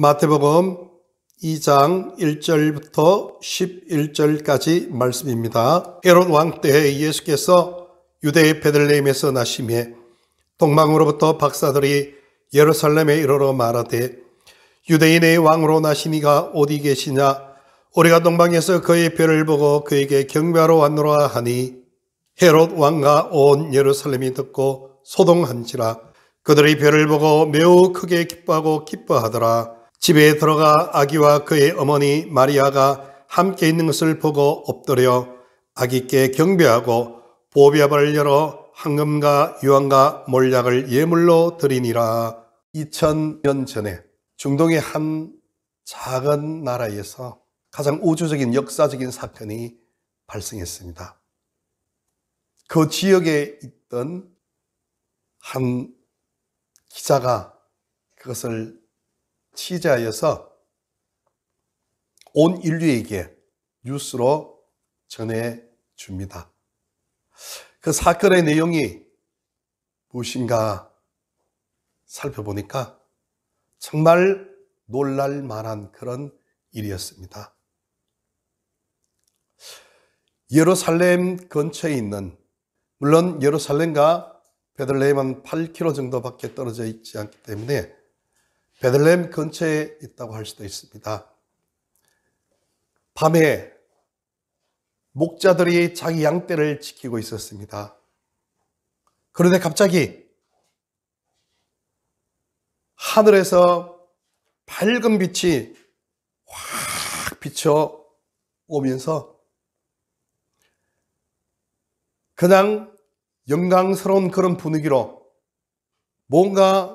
마태복음 2장 1절부터 11절까지 말씀입니다. 헤롯 왕 때 예수께서 유대 베들레헴에서 나시매 동방으로부터 박사들이 예루살렘에 이르러 말하되 유대인의 왕으로 나시니가 어디 계시냐? 우리가 동방에서 그의 별을 보고 그에게 경배하러 왔노라 하니 헤롯 왕과 온 예루살렘이 듣고 소동한지라. 그들이 별을 보고 매우 크게 기뻐하고 기뻐하더라. 집에 들어가 아기와 그의 어머니 마리아가 함께 있는 것을 보고 엎드려 아기께 경배하고 보배압을 열어 황금과 유황과 몰약을 예물로 드리니라. 2000년 전에 중동의 한 작은 나라에서 가장 우주적인 역사적인 사건이 발생했습니다. 그 지역에 있던 한 기자가 그것을 취재하여서 온 인류에게 뉴스로 전해줍니다. 그 사건의 내용이 무엇인가 살펴보니까 정말 놀랄 만한 그런 일이었습니다. 예루살렘 근처에 있는, 물론 예루살렘과 베들레헴은 8km 정도밖에 떨어져 있지 않기 때문에 베들레헴 근처에 있다고 할 수도 있습니다. 밤에 목자들이 자기 양떼를 지키고 있었습니다. 그런데 갑자기 하늘에서 밝은 빛이 확 비쳐 오면서 그냥 영광스러운 그런 분위기로 뭔가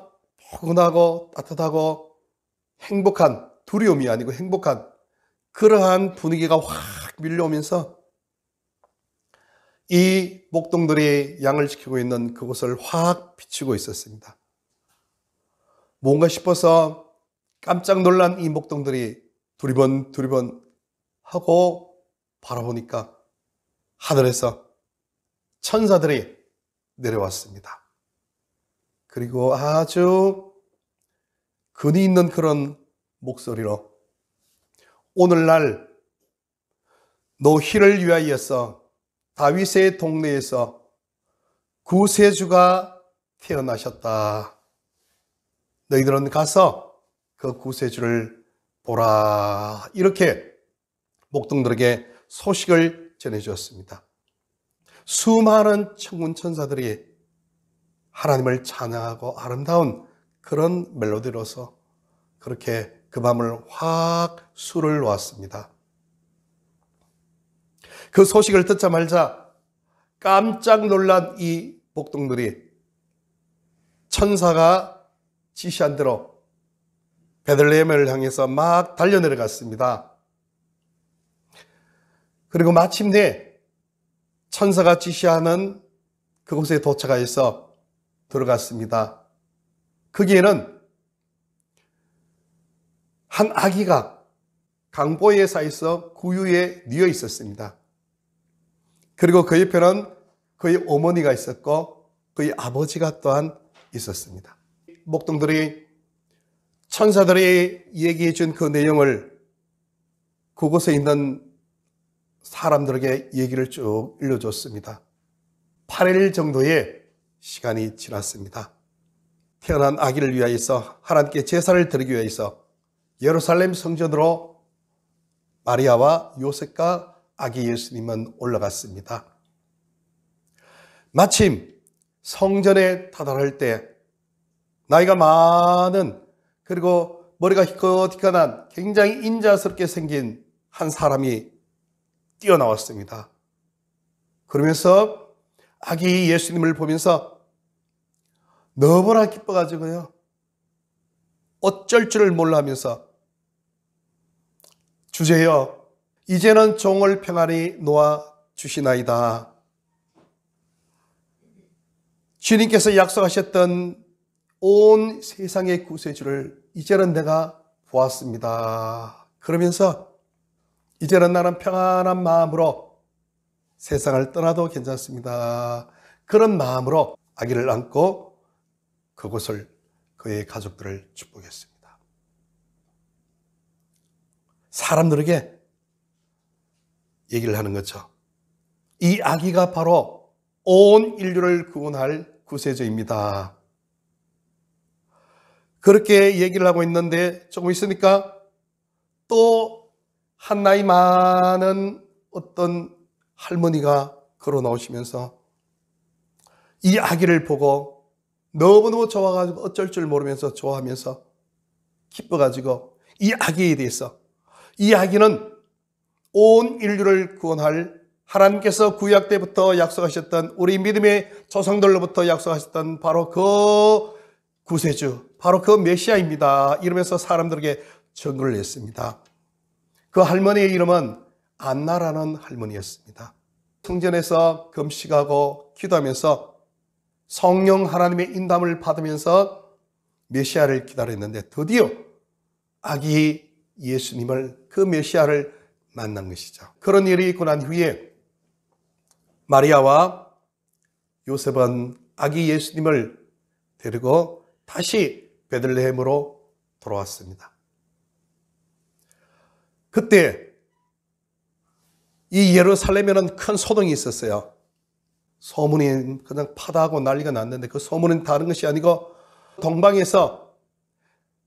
포근하고 따뜻하고 행복한, 두려움이 아니고 행복한 그러한 분위기가 확 밀려오면서 이 목동들이 양을 지키고 있는 그곳을 확 비추고 있었습니다. 뭔가 싶어서 깜짝 놀란 이 목동들이 두리번 하고 바라보니까 하늘에서 천사들이 내려왔습니다. 그리고 아주 근위 있는 그런 목소리로 오늘날 너희를 위하여서 다윗의 동네에서 구세주가 태어나셨다. 너희들은 가서 그 구세주를 보라. 이렇게 목동들에게 소식을 전해주었습니다. 수많은 천군 천사들이 하나님을 찬양하고 아름다운 그런 멜로디로서 그렇게 그 밤을 확 술을 놓았습니다. 그 소식을 듣자마자 깜짝 놀란 이 목동들이 천사가 지시한 대로 베들레헴을 향해서 막 달려내려갔습니다. 그리고 마침내 천사가 지시하는 그곳에 도착하여서 들어갔습니다. 거기에는 한 아기가 강보에 쌓여서 구유에 뉘어 있었습니다. 그리고 그 옆에는 그의 어머니가 있었고 그의 아버지가 또한 있었습니다. 목동들이 천사들이 얘기해 준 그 내용을 그곳에 있는 사람들에게 얘기를 쭉 일러줬습니다. 8일 정도의 시간이 지났습니다. 태어난 아기를 위하여서 하나님께 제사를 드리기 위해서 예루살렘 성전으로 마리아와 요셉과 아기 예수님은 올라갔습니다. 마침 성전에 다다를 때 나이가 많은, 그리고 머리가 희끗희끗한 굉장히 인자스럽게 생긴 한 사람이 뛰어나왔습니다. 그러면서 아기 예수님을 보면서 너무나 기뻐가지고요, 어쩔 줄을 몰라 하면서 주제여, 이제는 종을 평안히 놓아 주시나이다. 주님께서 약속하셨던 온 세상의 구세주를 이제는 내가 보았습니다. 그러면서 이제는 나는 평안한 마음으로 세상을 떠나도 괜찮습니다. 그런 마음으로 아기를 안고 그곳을 그의 가족들을 축복했습니다. 사람들에게 얘기를 하는 거죠. 이 아기가 바로 온 인류를 구원할 구세주입니다. 그렇게 얘기를 하고 있는데 조금 있으니까 또 한 나이 많은 어떤 할머니가 걸어 나오시면서 이 아기를 보고 너무너무 좋아가지고 어쩔 줄 모르면서 좋아하면서 기뻐가지고 이 아기에 대해서, 이 아기는 온 인류를 구원할 하나님께서 구약 때부터 약속하셨던, 우리 믿음의 조상들로부터 약속하셨던 바로 그 구세주, 바로 그 메시아입니다. 이러면서 사람들에게 증거를 했습니다. 그 할머니의 이름은 안나라는 할머니였습니다. 성전에서 금식하고 기도하면서 성령 하나님의 인담을 받으면서 메시아를 기다렸는데 드디어 아기 예수님을, 그 메시아를 만난 것이죠. 그런 일이 있고 난 후에 마리아와 요셉은 아기 예수님을 데리고 다시 베들레헴으로 돌아왔습니다. 그때 이 예루살렘에는 큰 소동이 있었어요. 소문이 그냥 파다하고 난리가 났는데 그 소문은 다른 것이 아니고 동방에서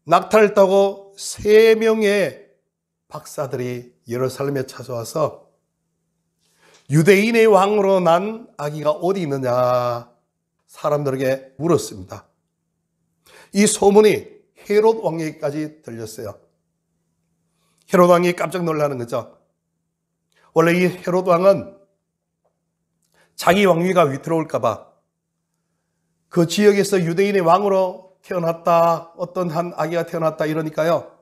낙타를 타고 3명의 박사들이 예루살렘에 찾아와서 유대인의 왕으로 난 아기가 어디 있느냐 사람들에게 물었습니다. 이 소문이 헤롯 왕에게까지 들렸어요. 헤롯 왕이 깜짝 놀라는 거죠. 원래 이 헤롯 왕은 자기 왕위가 위태로울까 봐 그 지역에서 유대인의 왕으로 태어났다, 어떤 한 아기가 태어났다 이러니까요,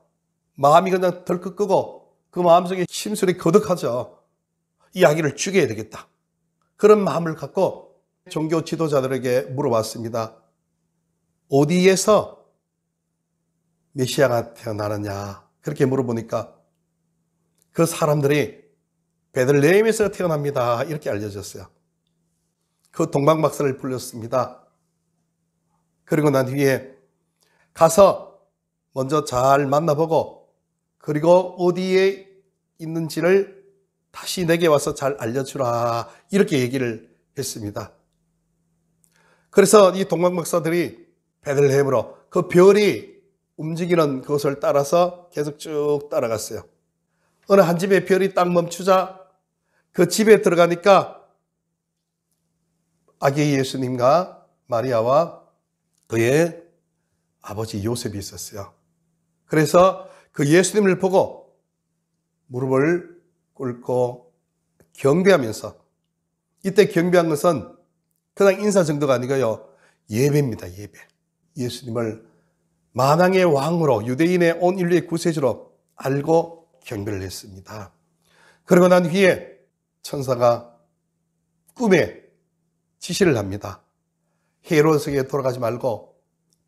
마음이 그냥 덜컥 끄고 그 마음속에 심술이 거득하죠. 이 아기를 죽여야 되겠다, 그런 마음을 갖고 종교 지도자들에게 물어봤습니다. 어디에서 메시아가 태어나느냐 그렇게 물어보니까 그 사람들이 베들레헴에서 태어납니다 이렇게 알려졌어요. 그 동방박사를 불렀습니다. 그리고 난 뒤에 가서 먼저 잘 만나보고 그리고 어디에 있는지를 다시 내게 와서 잘 알려주라 이렇게 얘기를 했습니다. 그래서 이 동방박사들이 베들레헴으로 그 별이 움직이는 그것을 따라서 계속 쭉 따라갔어요. 어느 한 집에 별이 딱 멈추자 그 집에 들어가니까 아기 예수님과 마리아와 그의 아버지 요셉이 있었어요. 그래서 그 예수님을 보고 무릎을 꿇고 경배하면서, 이때 경배한 것은 그냥 인사 정도가 아니고요, 예배입니다. 예배. 예수님을 만왕의 왕으로, 유대인의 온 인류의 구세주로 알고 경배를 했습니다. 그러고 난 후에 천사가 꿈에 지시를 합니다. 헤롯에게 돌아가지 말고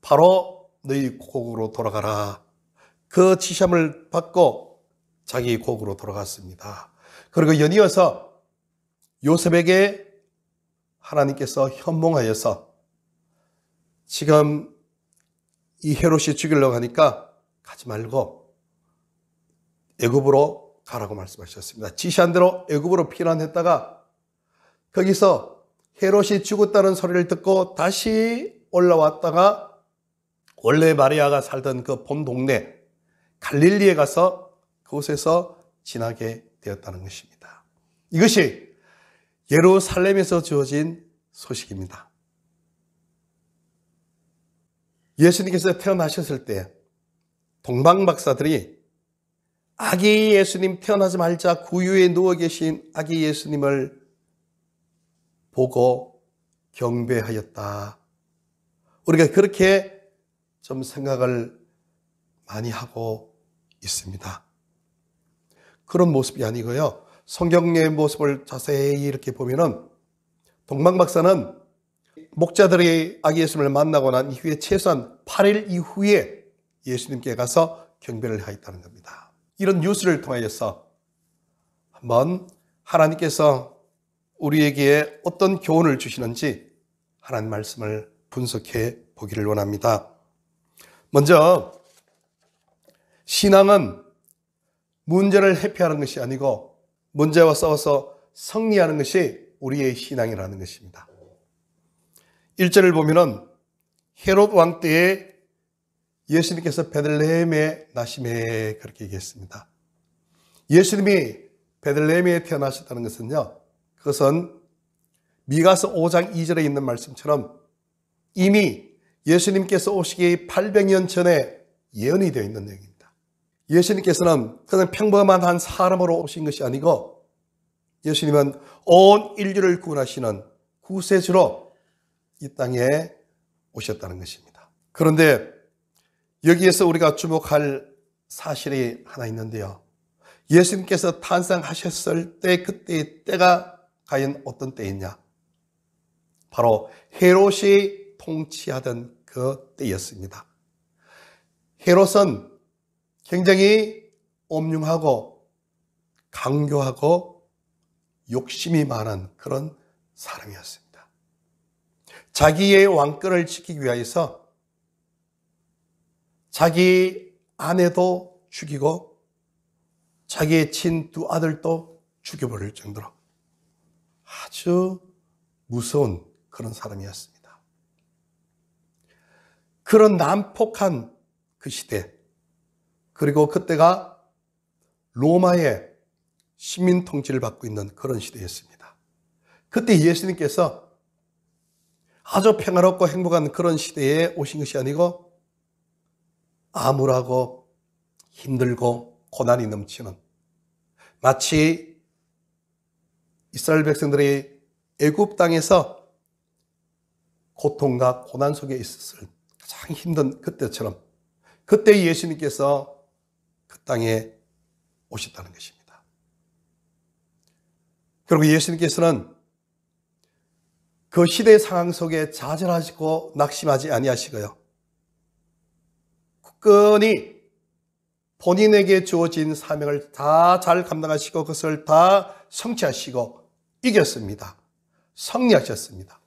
바로 너희 고국으로 돌아가라. 그 지시함을 받고 자기 고국으로 돌아갔습니다. 그리고 연이어서 요셉에게 하나님께서 현몽하여서 지금 이 헤롯이 죽이려고 하니까 가지 말고 애굽으로 가라고 말씀하셨습니다. 지시한 대로 애굽으로 피난했다가 거기서 헤롯이 죽었다는 소리를 듣고 다시 올라왔다가 원래 마리아가 살던 그 본 동네 갈릴리에 가서 그곳에서 지나게 되었다는 것입니다. 이것이 예루살렘에서 주어진 소식입니다. 예수님께서 태어나셨을 때 동방박사들이 아기 예수님 태어나지 말자 구유에 누워 계신 아기 예수님을 보고 경배하였다. 우리가 그렇게 좀 생각을 많이 하고 있습니다. 그런 모습이 아니고요, 성경의 모습을 자세히 이렇게 보면은 동방박사는 목자들이 아기 예수님을 만나고 난 이후에 최소한 8일 이후에 예수님께 가서 경배를 하였다는 겁니다. 이런 뉴스를 통하여서 한번 하나님께서 우리에게 어떤 교훈을 주시는지 하나님 말씀을 분석해 보기를 원합니다. 먼저 신앙은 문제를 회피하는 것이 아니고 문제와 싸워서 승리하는 것이 우리의 신앙이라는 것입니다. 1절을 보면은 헤롯 왕 때에 예수님께서 베들레헴에 나심에 그렇게 얘기했습니다. 예수님이 베들레헴에 태어나셨다는 것은요, 그것은 미가서 5장 2절에 있는 말씀처럼 이미 예수님께서 오시기 800년 전에 예언이 되어 있는 내용입니다. 예수님께서는 그냥 평범한 한 사람으로 오신 것이 아니고 예수님은 온 인류를 구원하시는 구세주로 이 땅에 오셨다는 것입니다. 그런데 여기에서 우리가 주목할 사실이 하나 있는데요. 예수님께서 탄생하셨을 때 그때의 때가 과연 어떤 때였냐? 바로 헤롯이 통치하던 그 때였습니다. 헤롯은 굉장히 엄중하고 강교하고 욕심이 많은 그런 사람이었습니다. 자기의 왕권을 지키기 위해서 자기 아내도 죽이고 자기의 친 두 아들도 죽여버릴 정도로 아주 무서운 그런 사람이었습니다. 그런 난폭한 그 시대, 그리고 그때가 로마의 시민 통치를 받고 있는 그런 시대였습니다. 그때 예수님께서 아주 평화롭고 행복한 그런 시대에 오신 것이 아니고 암울하고 힘들고 고난이 넘치는, 마치 이스라엘 백성들이 애굽 땅에서 고통과 고난 속에 있었을 가장 힘든 그때처럼 그때 예수님께서 그 땅에 오셨다는 것입니다. 그리고 예수님께서는 그 시대의 상황 속에 좌절하시고 낙심하지 아니하시고요, 굳건히 본인에게 주어진 사명을 다 잘 감당하시고 그것을 다 성취하시고 이겼습니다. 승리하셨습니다.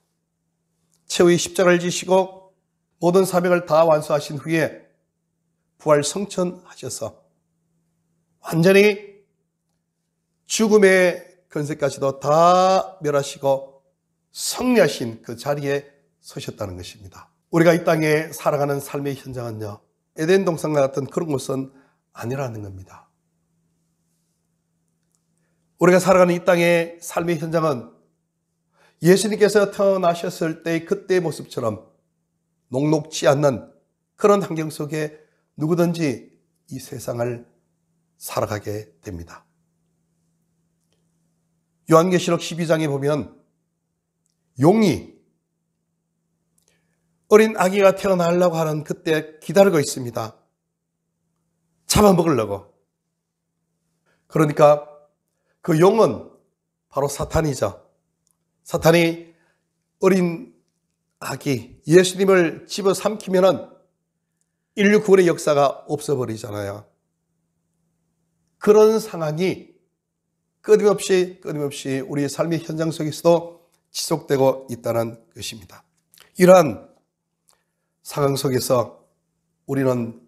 최후의 십자가를 지시고 모든 사명을 다 완수하신 후에 부활 성천하셔서 완전히 죽음의 권세까지도 다 멸하시고 승리하신 그 자리에 서셨다는 것입니다. 우리가 이 땅에 살아가는 삶의 현장은요, 에덴 동산과 같은 그런 곳은 아니라는 겁니다. 우리가 살아가는 이 땅의 삶의 현장은 예수님께서 태어나셨을 때의 그때의 모습처럼 녹록지 않는 그런 환경 속에 누구든지 이 세상을 살아가게 됩니다. 요한계시록 12장에 보면 용이 어린 아기가 태어나려고 하는 그때 기다리고 있습니다. 잡아먹으려고. 그러니까 그 용은 바로 사탄이죠. 사탄이 어린 아기 예수님을 집어삼키면은 인류 구원의 역사가 없어버리잖아요. 그런 상황이 끊임없이 우리의 삶의 현장 속에서도 지속되고 있다는 것입니다. 이러한 상황 속에서 우리는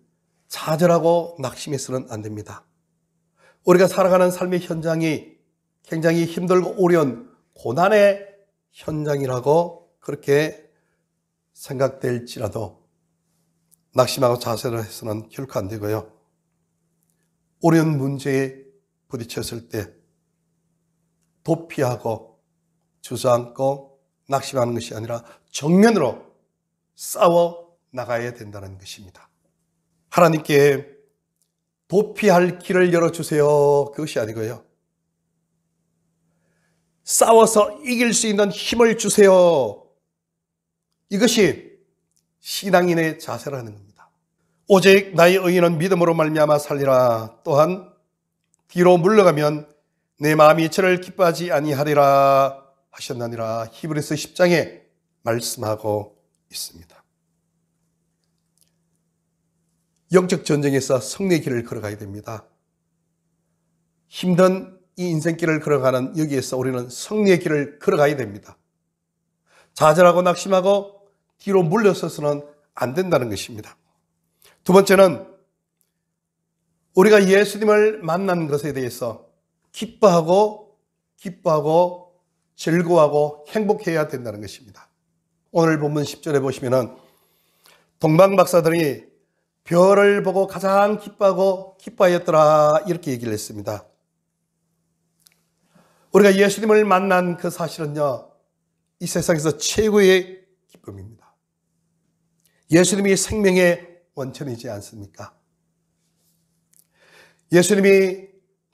좌절하고 낙심해서는 안 됩니다. 우리가 살아가는 삶의 현장이 굉장히 힘들고 어려운 고난의 현장이라고 그렇게 생각될지라도 낙심하고 좌절을 해서는 결코 안 되고요. 어려운 문제에 부딪혔을 때 도피하고 주저앉고 낙심하는 것이 아니라 정면으로 싸워 나가야 된다는 것입니다. 하나님께 도피할 길을 열어주세요, 그것이 아니고요, 싸워서 이길 수 있는 힘을 주세요, 이것이 신앙인의 자세라는 겁니다. 오직 나의 의인은 믿음으로 말미암아 살리라. 또한 뒤로 물러가면 내 마음이 저를 기뻐하지 아니하리라 하셨느니라. 히브리서 10장에 말씀하고 있습니다. 영적 전쟁에서 승리의 길을 걸어가야 됩니다. 힘든 이 인생길을 걸어가는 여기에서 우리는 승리의 길을 걸어가야 됩니다. 좌절하고 낙심하고 뒤로 물러서서는 안 된다는 것입니다. 두 번째는 우리가 예수님을 만난 것에 대해서 기뻐하고 즐거워하고 행복해야 된다는 것입니다. 오늘 본문 10절에 보시면은 동방 박사들이 별을 보고 가장 기뻐하였더라 이렇게 얘기를 했습니다. 우리가 예수님을 만난 그 사실은요, 이 세상에서 최고의 기쁨입니다. 예수님이 생명의 원천이지 않습니까? 예수님이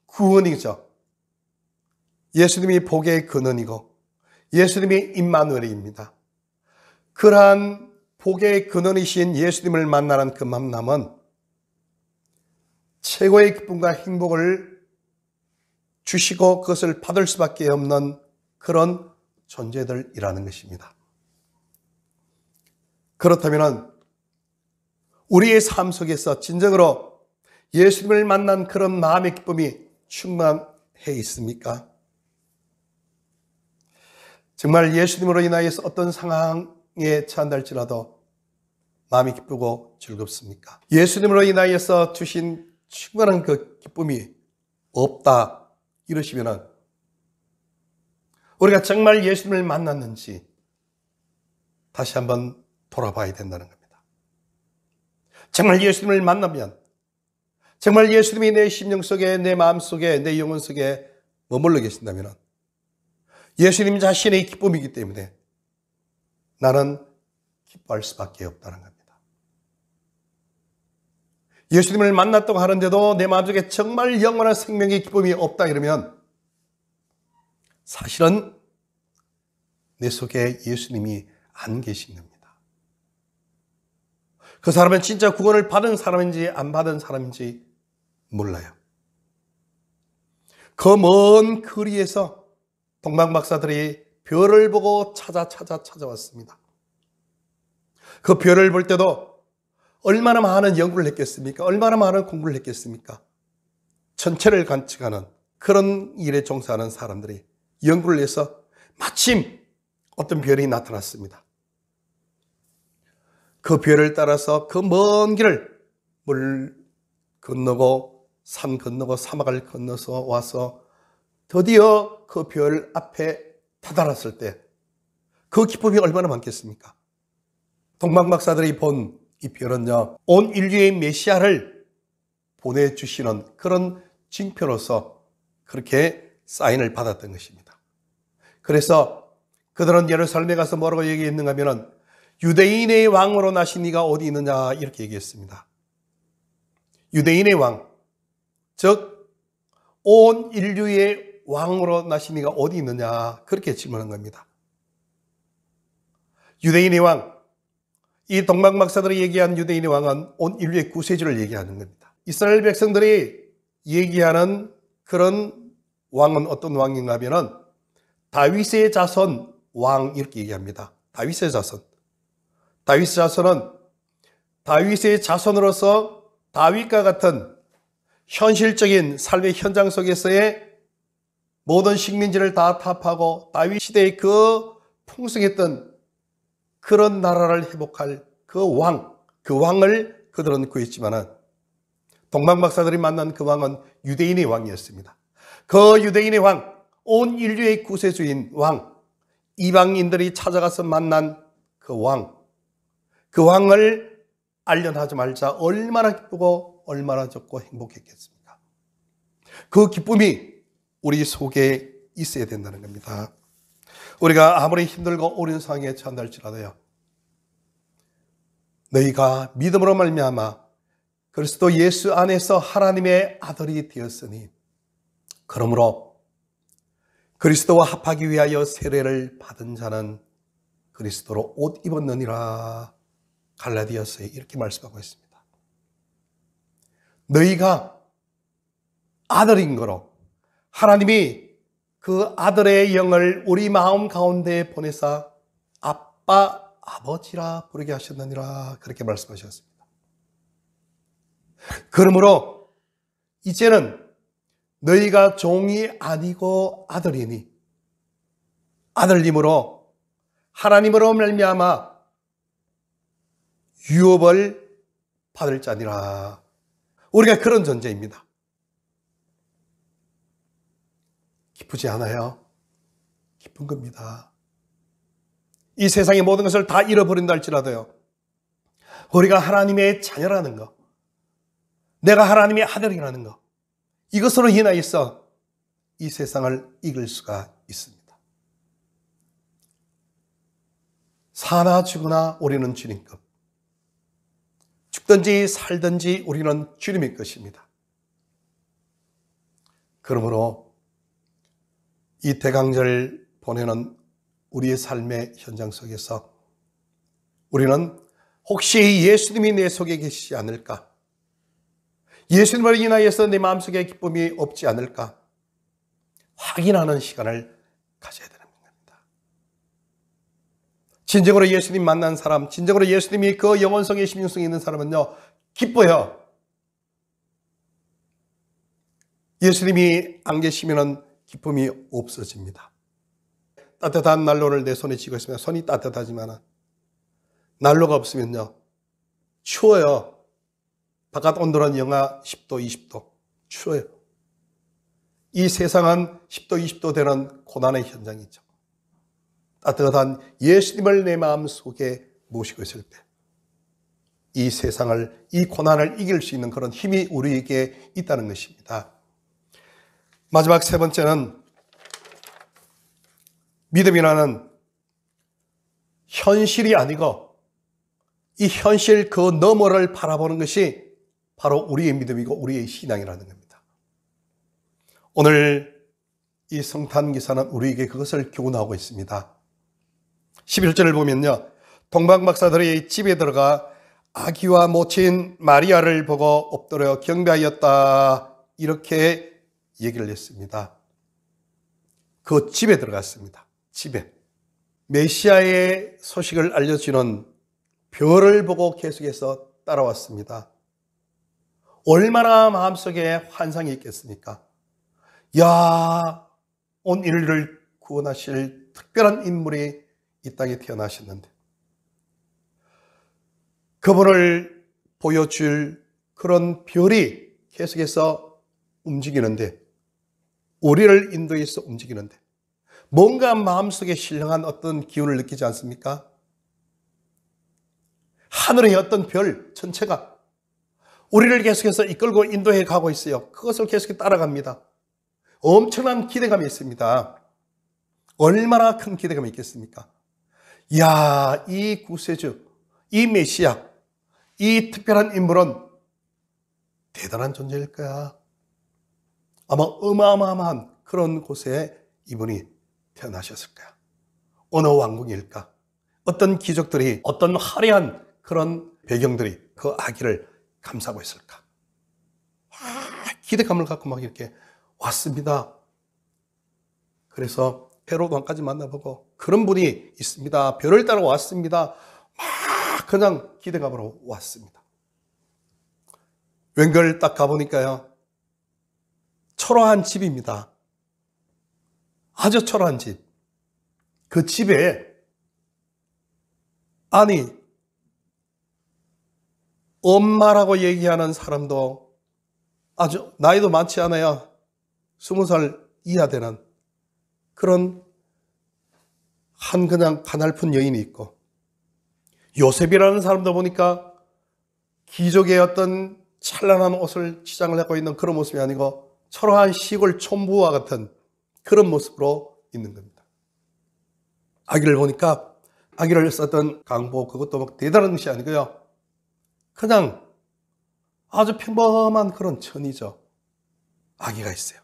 구원이죠. 예수님이 복의 근원이고 예수님이 임마누엘입니다. 그러한 복의 근원이신 예수님을 만나는 그 만남은 최고의 기쁨과 행복을 주시고 그것을 받을 수밖에 없는 그런 존재들이라는 것입니다. 그렇다면 우리의 삶 속에서 진정으로 예수님을 만난 그런 마음의 기쁨이 충만해 있습니까? 정말 예수님으로 인하여서 어떤 상황에 처한달지라도 마음이 기쁘고 즐겁습니까? 예수님으로 인하여서 주신 충만한 그 기쁨이 없다 이러시면은 우리가 정말 예수님을 만났는지 다시 한번 돌아봐야 된다는 겁니다. 정말 예수님을 만나면, 정말 예수님이 내 심령 속에, 내 마음 속에, 내 영혼 속에 머물러 계신다면 예수님 자신의 기쁨이기 때문에 나는 기뻐할 수밖에 없다는 겁니다. 예수님을 만났다고 하는데도 내 마음속에 정말 영원한 생명의 기쁨이 없다 이러면 사실은 내 속에 예수님이 안 계신 겁니다. 그 사람은 진짜 구원을 받은 사람인지 안 받은 사람인지 몰라요. 그 먼 거리에서 동방 박사들이 별을 보고 찾아왔습니다. 그 별을 볼 때도 얼마나 많은 연구를 했겠습니까? 얼마나 많은 공부를 했겠습니까? 천체를 관측하는 그런 일에 종사하는 사람들이 연구를 해서 마침 어떤 별이 나타났습니다. 그 별을 따라서 그 먼 길을 물 건너고 산 건너고 사막을 건너서 와서 드디어 그 별 앞에 다다랐을 때 그 기쁨이 얼마나 많겠습니까? 동방 박사들이 본 이 별은요, 온 인류의 메시아를 보내주시는 그런 징표로서 그렇게 사인을 받았던 것입니다. 그래서 그들은 예루살렘에 가서 뭐라고 얘기했는가 하면은 유대인의 왕으로 나신 이가 어디 있느냐 이렇게 얘기했습니다. 유대인의 왕, 즉 온 인류의 왕으로 나신 이가 어디 있느냐 그렇게 질문한 겁니다. 유대인의 왕, 이 동방 박사들이 얘기한 유대인의 왕은 온 인류의 구세주를 얘기하는 겁니다. 이스라엘 백성들이 얘기하는 그런 왕은 어떤 왕인가 하면은 다윗의 자손 왕 이렇게 얘기합니다. 다윗의 자손. 다윗의 자손은 다윗의 자손으로서 다윗과 같은 현실적인 삶의 현장 속에서의 모든 식민지를 다 타파하고 다윗 시대의 그 풍성했던 그런 나라를 회복할 그 왕을 그들은 구했지만은 동방 박사들이 만난 그 왕은 유대인의 왕이었습니다. 그 유대인의 왕, 온 인류의 구세주인 왕, 이방인들이 찾아가서 만난 그 왕을 알려하자마자 얼마나 기쁘고 얼마나 좋고 행복했겠습니까? 그 기쁨이 우리 속에 있어야 된다는 겁니다. 우리가 아무리 힘들고 어려운 상황에 처한달지라도요, 너희가 믿음으로 말미암아 그리스도 예수 안에서 하나님의 아들이 되었으니 그러므로 그리스도와 합하기 위하여 세례를 받은 자는 그리스도로 옷 입었느니라. 갈라디아서에 이렇게 말씀하고 있습니다. 너희가 아들인 거로 하나님이 그 아들의 영을 우리 마음 가운데 보내사 아빠, 아버지라 부르게 하셨느니라. 그렇게 말씀하셨습니다. 그러므로 이제는 너희가 종이 아니고 아들이니 아들님으로 하나님으로 말미암아 유업을 받을 자니라. 우리가 그런 존재입니다. 기쁘지 않아요? 기쁜 겁니다. 이 세상의 모든 것을 다 잃어버린다 할지라도요, 우리가 하나님의 자녀라는 것, 내가 하나님의 아들이라는 것, 이것으로 인하여서 이 세상을 이길 수가 있습니다. 사나 죽으나 우리는 주님 것, 죽든지 살든지 우리는 주님의 것입니다. 그러므로 이 대강절 보내는 우리의 삶의 현장 속에서 우리는 혹시 예수님이 내 속에 계시지 않을까? 예수님을 인하여서 내 마음속에 기쁨이 없지 않을까? 확인하는 시간을 가져야 되는 겁니다. 진정으로 예수님 만난 사람, 진정으로 예수님이 그 영원성에 신빙성이 있는 사람은요, 기뻐요. 예수님이 안 계시면 기쁨이 없어집니다. 따뜻한 난로를 내 손에 쥐고 있으면 손이 따뜻하지만 난로가 없으면요, 추워요. 바깥 온도는 영하 10도, 20도. 추워요. 이 세상은 10도, 20도 되는 고난의 현장이죠. 따뜻한 예수님을 내 마음속에 모시고 있을 때 이 세상을, 이 고난을 이길 수 있는 그런 힘이 우리에게 있다는 것입니다. 마지막 세 번째는 믿음이라는 현실이 아니고 이 현실 그 너머를 바라보는 것이 바로 우리의 믿음이고 우리의 신앙이라는 겁니다. 오늘 이 성탄기사는 우리에게 그것을 교훈하고 있습니다. 11절을 보면요, 동방박사들이 집에 들어가 아기와 모친 마리아를 보고 엎드려 경배하였다, 이렇게 얘기를 했습니다. 그 집에 들어갔습니다. 집에. 메시아의 소식을 알려주는 별을 보고 계속해서 따라왔습니다. 얼마나 마음속에 환상이 있겠습니까? 야, 온 인류를 구원하실 특별한 인물이 이 땅에 태어나셨는데 그분을 보여줄 그런 별이 계속해서 움직이는데, 우리를 인도해서 움직이는데 뭔가 마음속에 신령한 어떤 기운을 느끼지 않습니까? 하늘의 어떤 별 전체가 우리를 계속해서 이끌고 인도해 가고 있어요. 그것을 계속 따라갑니다. 엄청난 기대감이 있습니다. 얼마나 큰 기대감이 있겠습니까? 이야, 이 구세주, 이 메시아, 이 특별한 인물은 대단한 존재일 거야. 아마 어마어마한 그런 곳에 이분이 태어나셨을 거야. 어느 왕궁일까? 어떤 기적들이, 어떤 화려한 그런 배경들이 그 아기를 감싸고 있을까? 기대감을 갖고 막 이렇게 왔습니다. 그래서 헤롯 왕까지 만나보고 그런 분이 있습니다. 별을 따라 왔습니다. 막 그냥 기대감으로 왔습니다. 웬걸 딱 가보니까요, 초라한 집입니다. 아주 초라한 집. 그 집에, 아니, 엄마라고 얘기하는 사람도 아주 나이도 많지 않아요. 20살 이하 되는 그런 한 그냥 가냘픈 여인이 있고, 요셉이라는 사람도 보니까 귀족의 어떤 찬란한 옷을 치장을 하고 있는 그런 모습이 아니고 초라한 시골 촌부와 같은 그런 모습으로 있는 겁니다. 아기를 보니까 아기를 썼던 강보, 그것도 막 대단한 것이 아니고요, 그냥 아주 평범한 그런 천이죠. 아기가 있어요.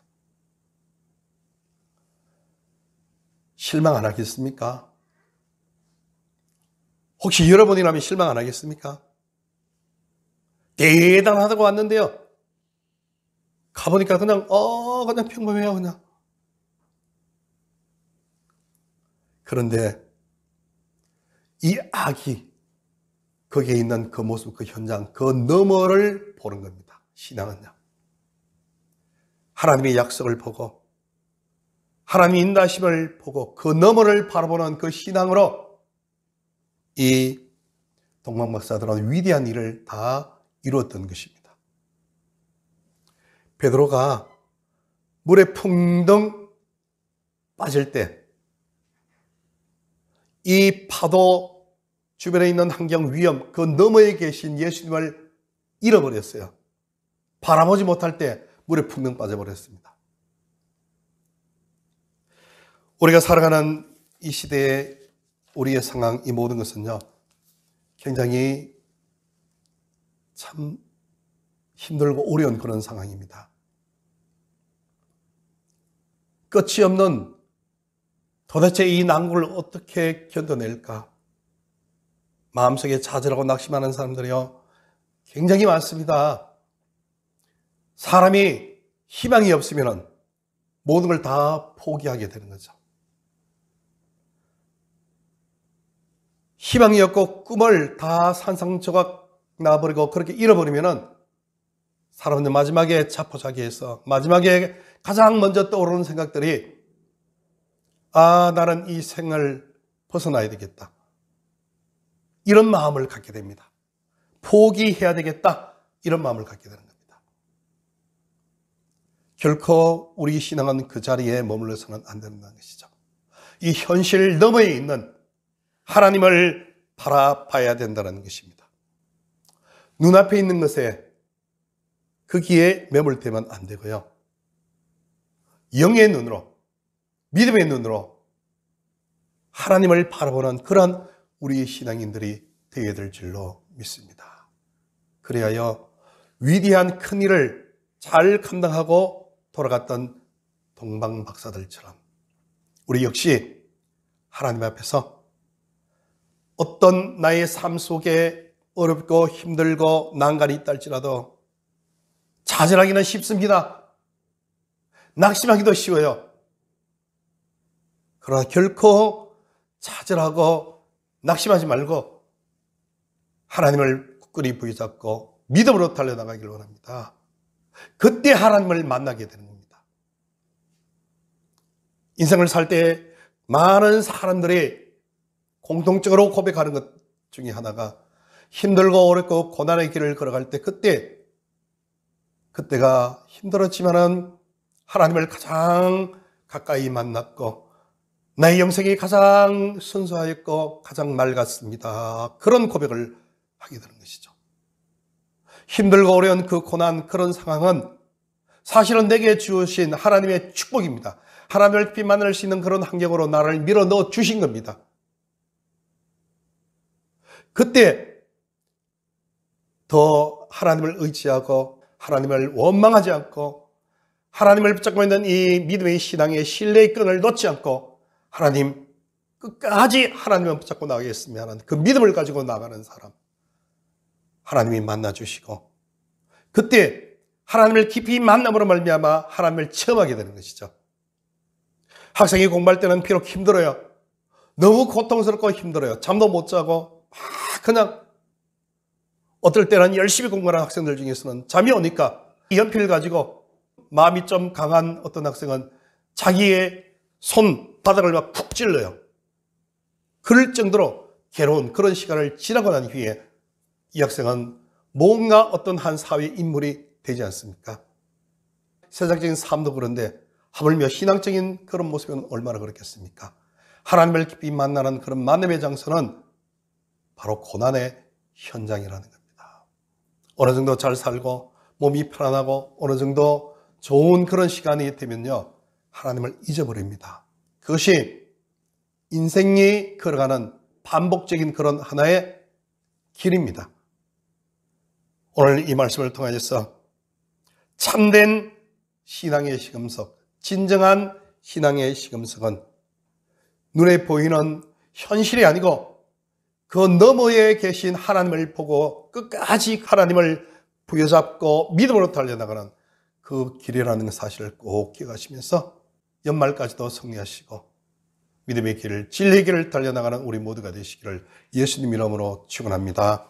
실망 안 하겠습니까? 혹시 여러분이라면 실망 안 하겠습니까? 대단하다고 왔는데요, 가보니까 그냥 평범해요, 그냥. 그런데 이 아기, 거기에 있는 그 모습, 그 현장, 그 너머를 보는 겁니다. 신앙은요, 하나님의 약속을 보고 하나님의 인도하심을 보고 그 너머를 바라보는 그 신앙으로 이 동방박사들은 위대한 일을 다 이루었던 것입니다. 베드로가 물에 풍덩 빠질 때 이 파도 주변에 있는 환경 위험 그 너머에 계신 예수님을 잃어버렸어요. 바라보지 못할 때 물에 풍덩 빠져버렸습니다. 우리가 살아가는 이 시대의 우리의 상황, 이 모든 것은요, 굉장히 참 힘들고 어려운 그런 상황입니다. 끝이 없는 도대체 이 난국을 어떻게 견뎌낼까? 마음속에 좌절하고 낙심하는 사람들이요, 굉장히 많습니다. 사람이 희망이 없으면 모든 걸 다 포기하게 되는 거죠. 희망이 없고 꿈을 다 산산조각 나버리고 그렇게 잃어버리면 사람은 마지막에 자포자기해서 마지막에 가장 먼저 떠오르는 생각들이 나는 이 생을 벗어나야 되겠다. 이런 마음을 갖게 됩니다. 포기해야 되겠다. 이런 마음을 갖게 되는 겁니다. 결코 우리 신앙은 그 자리에 머물러서는 안 된다는 것이죠. 이 현실 너머에 있는 하나님을 바라봐야 된다는 것입니다. 눈앞에 있는 것에 거기에 매몰되면 안 되고요. 영의 눈으로, 믿음의 눈으로 하나님을 바라보는 그런 우리의 신앙인들이 되어야 될 줄로 믿습니다. 그래야 위대한 큰 일을 잘 감당하고 돌아갔던 동방 박사들처럼 우리 역시 하나님 앞에서 어떤 나의 삶 속에 어렵고 힘들고 난간이 있다 할지라도 좌절하기는 쉽습니다. 낙심하기도 쉬워요. 그러나 결코 좌절하고 낙심하지 말고 하나님을 굳건히 부여잡고 믿음으로 달려나가기를 원합니다. 그때 하나님을 만나게 되는 겁니다. 인생을 살 때 많은 사람들이 공통적으로 고백하는 것 중에 하나가 힘들고 어렵고 고난의 길을 걸어갈 때 그때가 힘들었지만은 하나님을 가장 가까이 만났고 나의 영생이 가장 순수하였고 가장 맑았습니다. 그런 고백을 하게 되는 것이죠. 힘들고 어려운 그 고난, 그런 상황은 사실은 내게 주신 하나님의 축복입니다. 하나님을 깊이 만날 수 있는 그런 환경으로 나를 밀어 넣어 주신 겁니다. 그때 더 하나님을 의지하고 하나님을 원망하지 않고 하나님을 붙잡고 있는 이 믿음의 신앙의 신뢰의 끈을 놓지 않고 하나님 끝까지 하나님을 붙잡고 나가겠으면 하는 그 믿음을 가지고 나가는 사람, 하나님이 만나주시고 그때 하나님을 깊이 만남으로 말미암아 하나님을 체험하게 되는 것이죠. 학생이 공부할 때는 비록 힘들어요. 너무 고통스럽고 힘들어요. 잠도 못 자고 그냥 어떨 때는 열심히 공부하는 학생들 중에서는 잠이 오니까 연필을 가지고 마음이 좀 강한 어떤 학생은 자기의 손바닥을 막 푹 찔러요. 그럴 정도로 괴로운 그런 시간을 지나고 난 후에 이 학생은 뭔가 어떤 한 사회 인물이 되지 않습니까? 세상적인 삶도 그런데 하물며 신앙적인 그런 모습은 얼마나 그렇겠습니까? 하나님을 깊이 만나는 그런 만남의 장소는 바로 고난의 현장이라는 겁니다. 어느 정도 잘 살고 몸이 편안하고 어느 정도 좋은 그런 시간이 되면요, 하나님을 잊어버립니다. 그것이 인생이 걸어가는 반복적인 그런 하나의 길입니다. 오늘 이 말씀을 통하여서 참된 신앙의 시금석, 진정한 신앙의 시금석은 눈에 보이는 현실이 아니고 그 너머에 계신 하나님을 보고 끝까지 하나님을 부여잡고 믿음으로 달려나가는 그 길이라는 사실을 꼭 기억하시면서 연말까지도 승리하시고 믿음의 길을, 진리의 길을 달려나가는 우리 모두가 되시기를 예수님 이름으로 축원합니다.